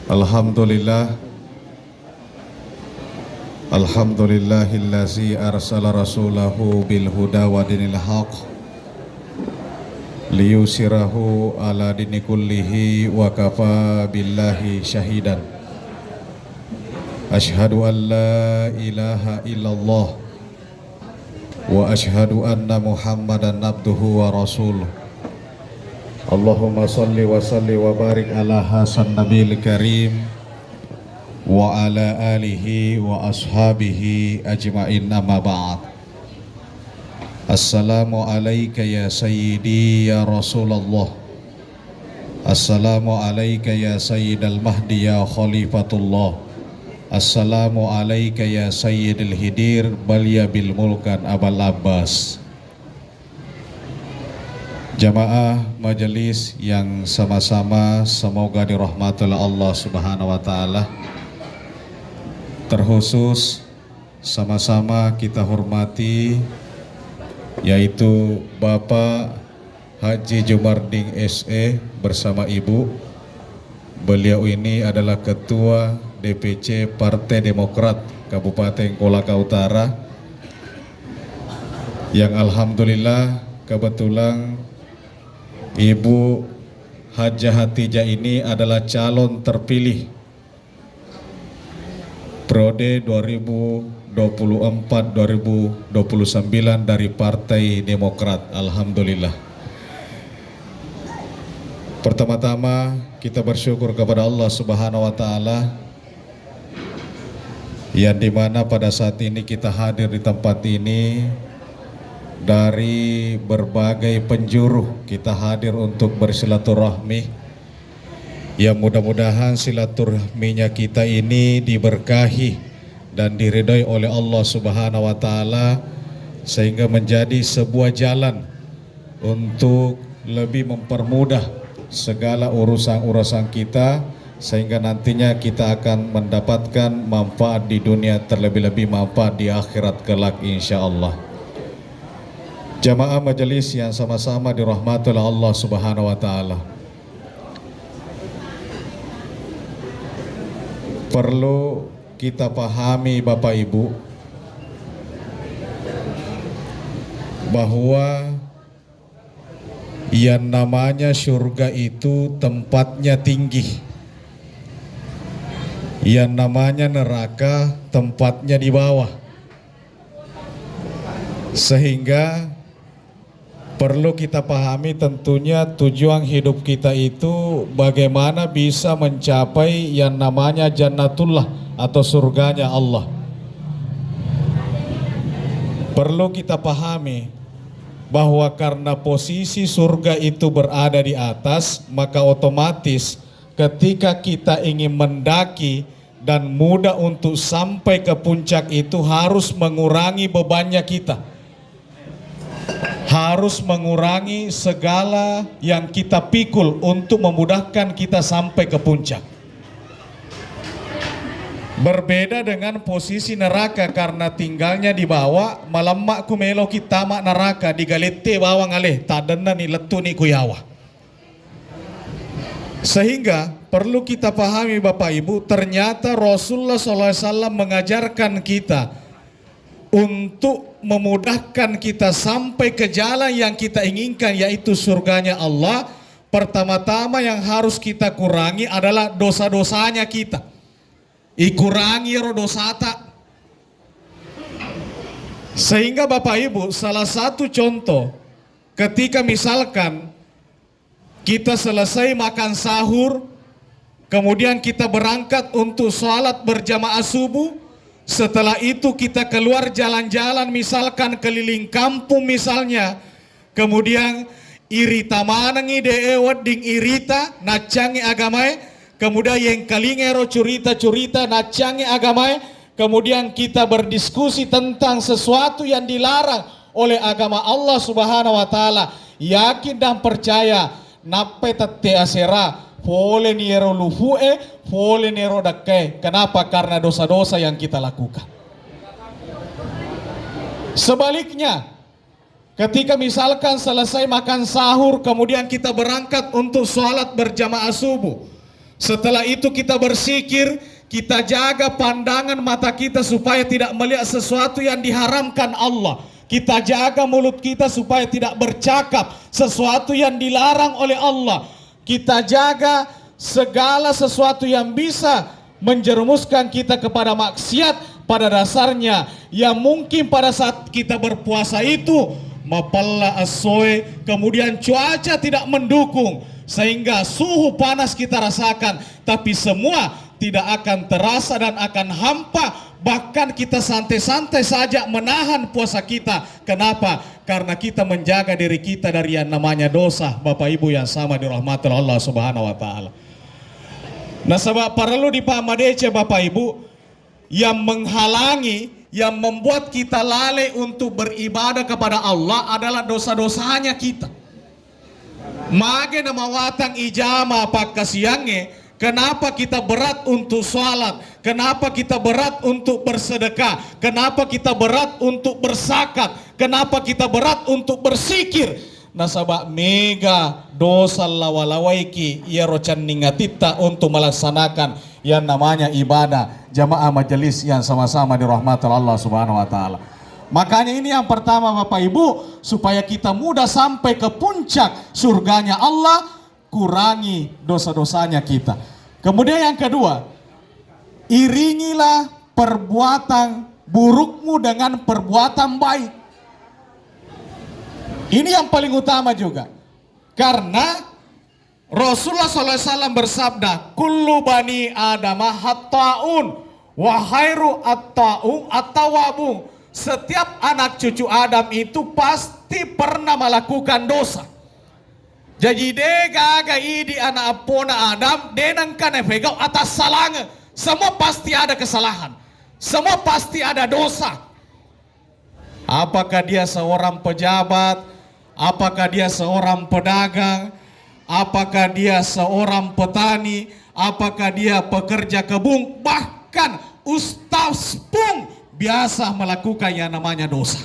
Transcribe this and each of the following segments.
Alhamdulillah, Alhamdulillahillazi arsala rasulahu bil huda wa dinil haq liyusirahu ala dini kullihi wa kafa billahi syahidan. Ashhadu an la ilaha illallah wa ashhadu anna muhammadan abduhu wa rasuluh. Allahumma salli wa salli wa barik ala hasan nabil karim wa ala alihi wa ashabihi ajma'in, amma ba'd. Assalamu alayka ya sayyidi ya Rasulullah. Assalamu alayka ya sayyidal mahdi ya khalifatullah. Assalamu alayka ya sayyidil hidir balya bil mulkan abal abbas. Jamaah majelis yang sama-sama semoga dirahmati oleh Allah Subhanahu wa taala. Terkhusus sama-sama kita hormati yaitu Bapak Haji Jumarding SE bersama Ibu. Beliau ini adalah Ketua DPC Partai Demokrat Kabupaten Kolaka Utara yang alhamdulillah kebetulan Ibu Hajah Hatijah ini adalah calon terpilih periode 2024-2029 dari Partai Demokrat. Alhamdulillah. Pertama-tama kita bersyukur kepada Allah Subhanahu wa taala yang dimana pada saat ini kita hadir di tempat ini dari berbagai penjuru. Kita hadir untuk bersilaturahmi, ya mudah-mudahan silaturahminya kita ini diberkahi dan diridhoi oleh Allah Subhanahu wa taala sehingga menjadi sebuah jalan untuk lebih mempermudah segala urusan-urusan kita sehingga nantinya kita akan mendapatkan manfaat di dunia, terlebih-lebih manfaat di akhirat kelak insyaallah. Jamaah majelis yang sama-sama dirahmati oleh Allah Subhanahu wa taala. Perlu kita pahami Bapak Ibu bahwa yang namanya surga itu tempatnya tinggi, yang namanya neraka tempatnya di bawah. Sehingga perlu kita pahami tentunya tujuan hidup kita itu bagaimana bisa mencapai yang namanya jannatullah atau surganya Allah. Perlu kita pahami bahwa karena posisi surga itu berada di atas, maka otomatis ketika kita ingin mendaki dan mudah untuk sampai ke puncak itu harus mengurangi bebannya kita. Harus mengurangi segala yang kita pikul untuk memudahkan kita sampai ke puncak. Berbeda dengan posisi neraka karena tinggalnya di bawah, malamak kumelo kita mak neraka digalete bawang aleh tadana ni letu ni kuyawa. Sehingga perlu kita pahami Bapak Ibu, ternyata Rasulullah SAW mengajarkan kita untuk memudahkan kita sampai ke jalan yang kita inginkan, yaitu surganya Allah. Pertama-tama yang harus kita kurangi adalah dosa-dosanya kita. Ikurangi dosata. Sehingga Bapak Ibu, salah satu contoh ketika misalkan kita selesai makan sahur, kemudian kita berangkat untuk sholat berjamaah subuh. Setelah itu kita keluar jalan-jalan, misalkan keliling kampung misalnya. Kemudian irita manangi deewat ding irita nacangi agamai. Kemudian yang kalingero curita-curita nacangi agamai. Kemudian kita berdiskusi tentang sesuatu yang dilarang oleh agama Allah Subhanahu wa taala. Yakin dan percaya nape tete asera Fole niero luhue, fole niero dakke. Kenapa? Karena dosa-dosa yang kita lakukan. Sebaliknya, ketika misalkan selesai makan sahur, kemudian kita berangkat untuk sholat berjamaah subuh. Setelah itu kita bersikir, kita jaga pandangan mata kita supaya tidak melihat sesuatu yang diharamkan Allah. Kita jaga mulut kita supaya tidak bercakap sesuatu yang dilarang oleh Allah. Kita jaga segala sesuatu yang bisa menjerumuskan kita kepada maksiat pada dasarnya, yang mungkin pada saat kita berpuasa itu mapalla asoe, kemudian cuaca tidak mendukung sehingga suhu panas kita rasakan, tapi semua tidak akan terasa dan akan hampa, bahkan kita santai-santai saja menahan puasa kita. Kenapa? Karena kita menjaga diri kita dari yang namanya dosa, Bapak Ibu yang sama dirahmati Allah Subhanahu wa taala. Nah, sebab perlu dipahami Bapak Ibu, yang menghalangi, yang membuat kita lalai untuk beribadah kepada Allah adalah dosa-dosanya kita. Mage na mawatang ijama pagkasiyange, kenapa kita berat untuk sholat, kenapa kita berat untuk bersedekah, kenapa kita berat untuk bersakat, kenapa kita berat untuk bersikir. Nasaba mega dosa lawalawaiki ya rocan ningatita untuk melaksanakan yang namanya ibadah jamaah majelis yang sama-sama dirahmati Allah Subhanahu wa taala. Makanya ini yang pertama Bapak Ibu, supaya kita mudah sampai ke puncak surganya Allah, kurangi dosa-dosanya kita. Kemudian yang kedua, iringilah perbuatan burukmu dengan perbuatan baik. Ini yang paling utama juga. Karena Rasulullah SAW bersabda, kullu bani adama hatta'un wa khairu at-ta'um at-tawwabun. Setiap anak cucu Adam itu pasti pernah melakukan dosa. Jadi gaga idi anak apona Adam denangkan efegau atas salahnya. Semua pasti ada kesalahan. Semua pasti ada dosa. Apakah dia seorang pejabat, apakah dia seorang pedagang, apakah dia seorang petani, apakah dia pekerja kebun, bahkan ustaz pun biasa melakukan yang namanya dosa.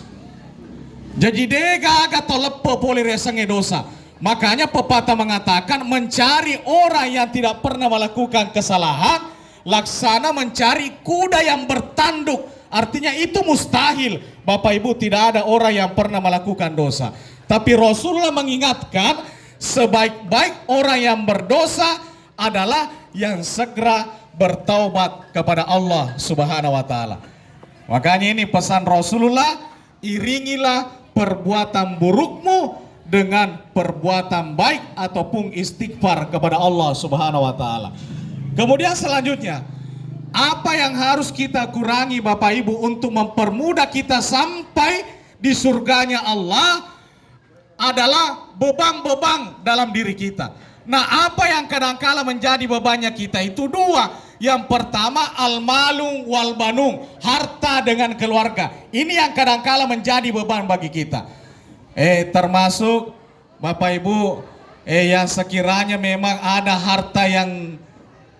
Jadi dega agak tolepo boleh resange dosa. Makanya pepatah mengatakan mencari orang yang tidak pernah melakukan kesalahan laksana mencari kuda yang bertanduk. Artinya itu mustahil. Bapak Ibu, tidak ada orang yang pernah melakukan dosa. Tapi Rasulullah mengingatkan sebaik-baik orang yang berdosa adalah yang segera bertaubat kepada Allah Subhanahu wa taala. Makanya ini pesan Rasulullah, iringilah perbuatan burukmu dengan perbuatan baik ataupun istighfar kepada Allah Subhanahu wa taala. Kemudian selanjutnya, apa yang harus kita kurangi Bapak Ibu untuk mempermudah kita sampai di surganya Allah adalah beban-beban dalam diri kita. Nah, apa yang kadangkala menjadi bebannya kita itu dua. Yang pertama al-malung wal banung, harta dengan keluarga. Ini yang kadangkala menjadi beban bagi kita. Termasuk Bapak Ibu, yang sekiranya memang ada harta yang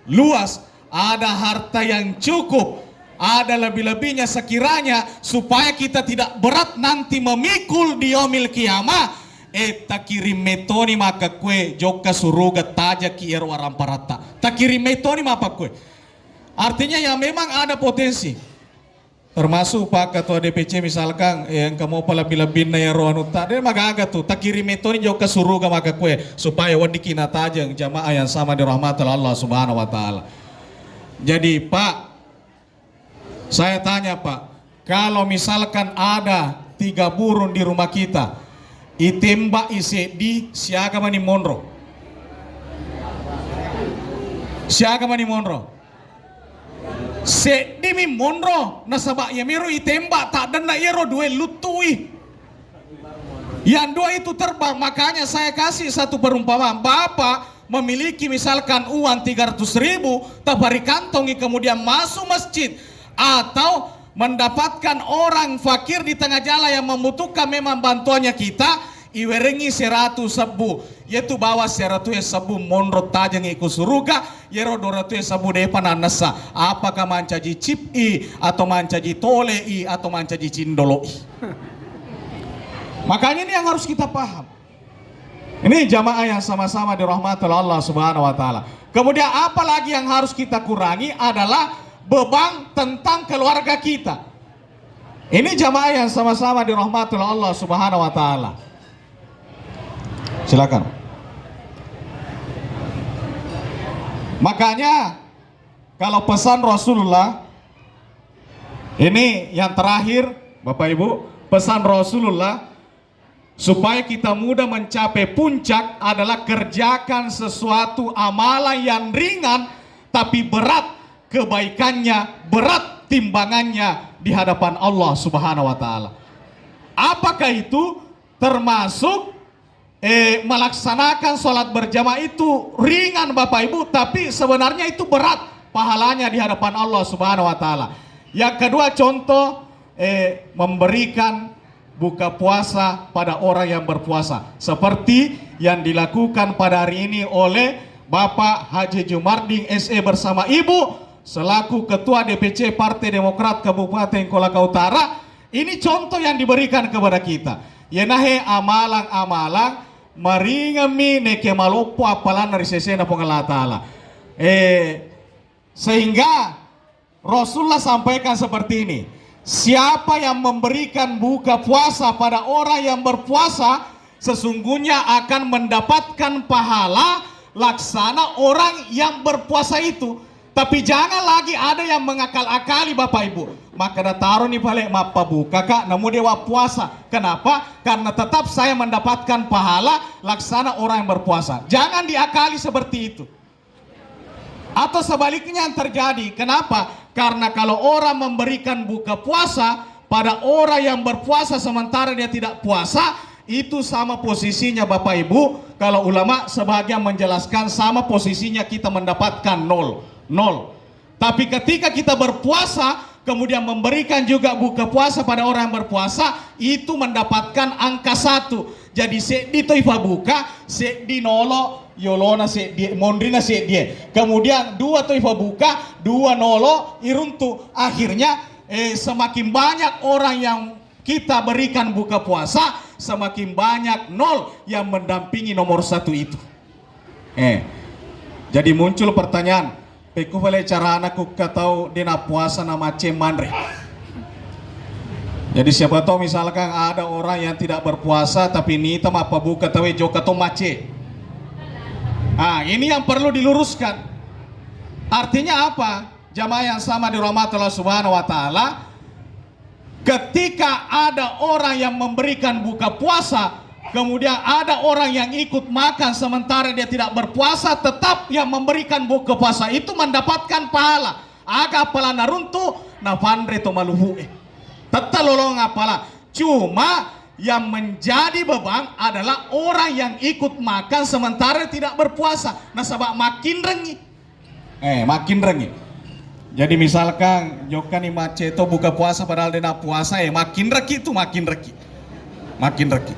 luas, ada harta yang cukup, ada lebih-lebihnya sekiranya supaya kita tidak berat nanti memikul di yaumil kiamah. Takirim metoni maka kue joka suruga taja ki waram parata. Takirim metoni maka kue. Artinya yang memang ada potensi. Termasuk Pak Ketua DPC misalkan yang kamu pala lebih na ya rohanu tadi magaga tuh takirim metoni joka suruga maka kue supaya wadikina tajang jamaah yang sama dirahmati Allah Subhanahu wa taala. Jadi Pak, saya tanya Pak, kalau misalkan ada 3 burung di rumah kita, itembak isi di siaga mani monro. Siaga mani monro. Se di mi monro nasabak ya mero itembak tak dan na ero dua lutui. Yang dua itu terbang, makanya saya kasih satu perumpamaan. Bapak memiliki misalkan uang 300.000 tabari kantongi kemudian masuk masjid atau mendapatkan orang fakir di tengah jalan yang membutuhkan memang bantuannya kita, iwerengi 100 sebu, yaitu bawa 100 sebu monro tajang iku suruga, yero 200 sebu depan anasa, apakah mancaji cip i, atau mancaji tole i, atau mancaji cindolo i. Makanya ini yang harus kita paham. Ini jamaah yang sama-sama dirahmati Allah Subhanahu wa taala. Kemudian apa lagi yang harus kita kurangi adalah beban tentang keluarga kita. Ini jamaah yang sama-sama dirahmati oleh Allah Subhanahu wa taala. Silakan. Makanya kalau pesan Rasulullah ini yang terakhir, Bapak Ibu, pesan Rasulullah supaya kita mudah mencapai puncak adalah kerjakan sesuatu amalan yang ringan tapi berat kebaikannya, berat timbangannya di hadapan Allah Subhanahu wa taala. Apakah itu? Termasuk melaksanakan sholat berjamaah itu ringan Bapak Ibu, tapi sebenarnya itu berat pahalanya di hadapan Allah Subhanahu wa taala. Yang kedua, contoh memberikan buka puasa pada orang yang berpuasa seperti yang dilakukan pada hari ini oleh Bapak Haji Jumarding SE bersama Ibu selaku Ketua DPC Partai Demokrat Kabupaten Kolaka Utara. Ini contoh yang diberikan kepada kita. Yenahe amalang-amalang maringami neke malopo apalan dari sesena pengelah ta'ala. Sehingga Rasulullah sampaikan seperti ini. Siapa yang memberikan buka puasa pada orang yang berpuasa, sesungguhnya akan mendapatkan pahala laksana orang yang berpuasa itu. Tapi jangan lagi ada yang mengakal-akali Bapak Ibu. Maka dah taruh nih balik mapa buka kak, namun dewa puasa. Kenapa? Karena tetap saya mendapatkan pahala laksana orang yang berpuasa. Jangan diakali seperti itu. Atau sebaliknya yang terjadi. Kenapa? Karena kalau orang memberikan buka puasa pada orang yang berpuasa sementara dia tidak puasa, itu sama posisinya Bapak Ibu. Kalau ulama sebagian menjelaskan sama posisinya kita mendapatkan nol. Tapi ketika kita berpuasa kemudian memberikan juga buka puasa pada orang yang berpuasa, itu mendapatkan angka 1. Jadi di toifa buka, di nolo yolona di mondrina dia. Kemudian 2 toifa buka, 2 nolo iruntu. Akhirnya semakin banyak orang yang kita berikan buka puasa, semakin banyak nol yang mendampingi nomor 1 itu. Jadi muncul pertanyaan, peku boleh cara anakku katau dina puasa nama cemandre. Jadi siapa tahu misalkan ada orang yang tidak berpuasa tapi nita apa buka tahu joka to mace. Ini yang perlu diluruskan. Artinya apa? Jamaah yang sama dirahmati Allah Subhanahu wa taala, ketika ada orang yang memberikan buka puasa, kemudian ada orang yang ikut makan sementara dia tidak berpuasa, tetap yang memberikan buka puasa itu mendapatkan pahala. Aga pala naruntu na pandre to maluhu. Tetap lolong apala. Cuma yang menjadi beban adalah orang yang ikut makan sementara tidak berpuasa. Nah sebab makin rengi. Makin rengi. Jadi misalkan jokani maceto buka puasa padahal dia puasa, makin reki itu makin reki. Makin reki.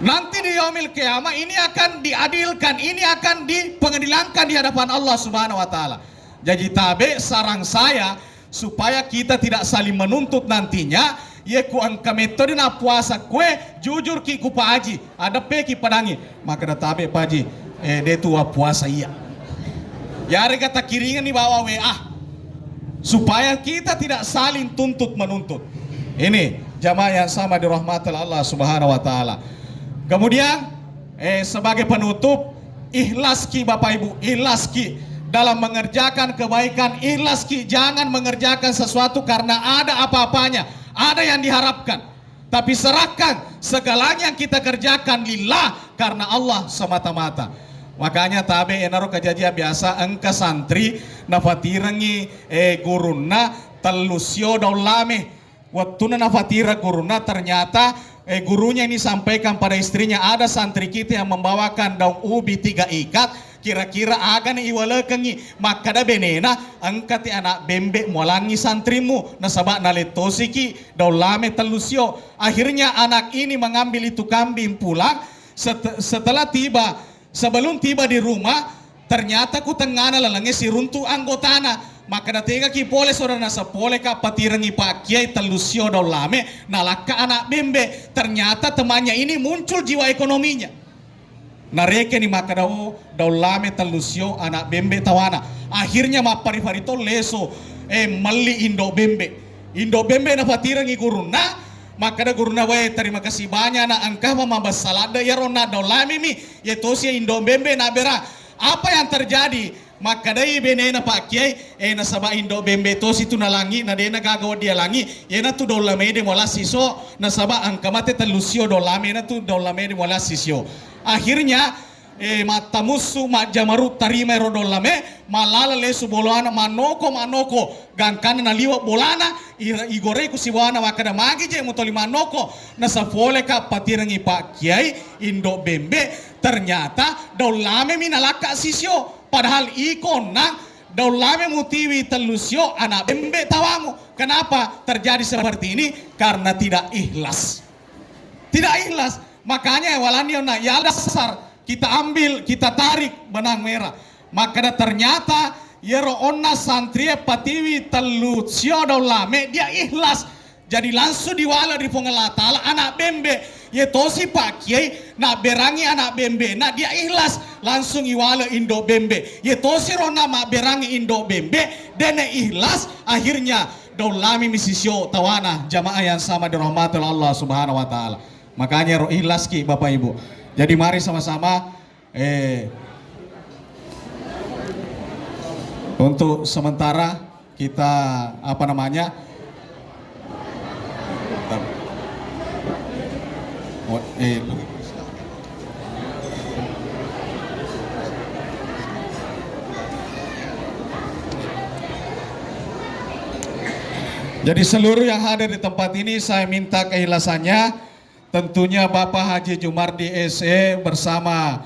Nanti di yaumil qiyamah ini akan diadilkan, ini akan dipengadilankan di hadapan Allah Subhanahu wa taala. Jadi tabe sarang saya supaya kita tidak saling menuntut nantinya, ye ku angka metode na puasa kue jujur ki ku paji, ada peki padangi, maka da tabe paji de tua puasa iya. Ya kata kiringan di bawah WA supaya kita tidak saling tuntut menuntut. Ini jamaah yang sama dirahmati Allah Subhanahu wa taala. Kemudian sebagai penutup, ikhlas ki Bapak Ibu, ikhlas ki dalam mengerjakan kebaikan, ikhlas ki jangan mengerjakan sesuatu karena ada apa-apanya, ada yang diharapkan. Tapi serahkan segalanya yang kita kerjakan lillah karena Allah semata-mata. Makanya tabe enaro kejadian biasa engka santri nafatirangi guruna telusio daulame. Waktu nafatira guruna ternyata gurunya ini sampaikan pada istrinya, ada santri kita yang membawakan daun ubi 3 ikat, kira-kira agan iwalekengi, maka da benena angkat anak bembe molangi santrimu nasabak naletosi ki daun lame telusio. Akhirnya anak ini mengambil itu kambing pulang. Setelah sebelum tiba di rumah, ternyata ku tengana lalangi si runtu anggotana. Maka datega ki pole saudara nasa pole ka patirangi pak kiai telusio daun lame nalaka anak bembe. Ternyata temannya ini muncul jiwa ekonominya. nareke ni makadao daulame talusio anak bembe tawana. Akhirnya mapari-parito leso mali Indo bembe na patirang iguruna. Makada guruna wae terima kasih banyak na angka mamabasalada ya rona daulame mi yetosia Indo bembe na bera. Apa yang terjadi? Maka dai benena Pak Kiai nasaba Indo bembe tos itu nalangi na dena gagawa dia langi yena tu dolame de mola siso nasaba angkamate talusio dolame na tu dolame de mola sisio. Akhirnya mata musuh mak jamaru tarima ro dolame malala lesu bolana manoko gangkana na liwa bolana igore ku siwana wakada magi je mutoli manoko nasafole ka patirangi Pak Kiai Indo bembe ternyata dolame minalaka sisio. Padahal ikon na daulame mutiwi telusio anak bembe tawamu. Kenapa terjadi seperti ini? Karena tidak ikhlas. Tidak ikhlas. Makanya walanio na ya dasar kita ambil, kita tarik benang merah. Maka ternyata yero onna santri patiwi telusio daulame dia ikhlas. Jadi langsung diwala di pengelatala anak bembe. Yetosi Pak Kiai nak berangi anak bembe nak dia ikhlas langsung iwala Indo bembe. Yetosi rona mak berangi Indo bembe dene ikhlas akhirnya daulami misisio tawana jamaah yang sama dirahmati Allah Subhanahu wa taala. Makanya roh ikhlas ki Bapak Ibu. Jadi mari sama-sama untuk sementara kita jadi seluruh yang hadir di tempat ini saya minta keikhlasannya. Tentunya Bapak Haji Jumardi SE bersama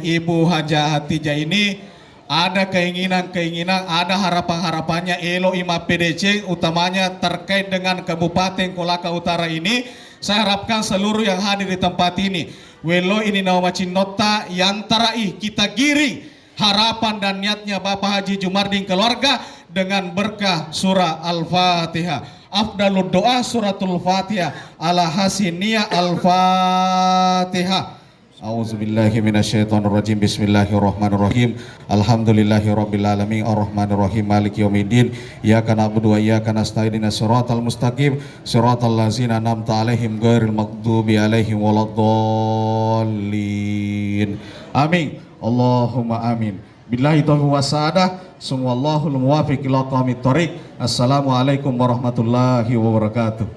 Ibu Haja Hatijah ini ada keinginan-keinginan, ada harapan-harapannya Elo Ima PDC utamanya terkait dengan Kabupaten Kolaka Utara ini. Saya harapkan seluruh yang hadir di tempat ini welo ini nama nota yang tarai kita giri harapan dan niatnya Bapak Haji Jumardi keluarga dengan berkah surah Al-Fatihah. Afdalud doa suratul Fatihah ala hasiniyah Al-Fatihah. A'udzubillahi minasyaitonirrajim. Bismillahirrahmanirrahim. Alhamdulillahirabbil alamin arrahmanirrahim maliki yaumiddin. Iyyaka na'budu wa iyyaka nasta'in ihdinas siratal mustaqim siratal ladzina an'amta 'alaihim ghairil maghdubi alaihim waladdallin. Amin. Allahumma amin. Billahi taufiq wasadah. Sumallahul muwaffiq ila aqwamit thoriq. Assalamualaikum warahmatullahi wabarakatuh.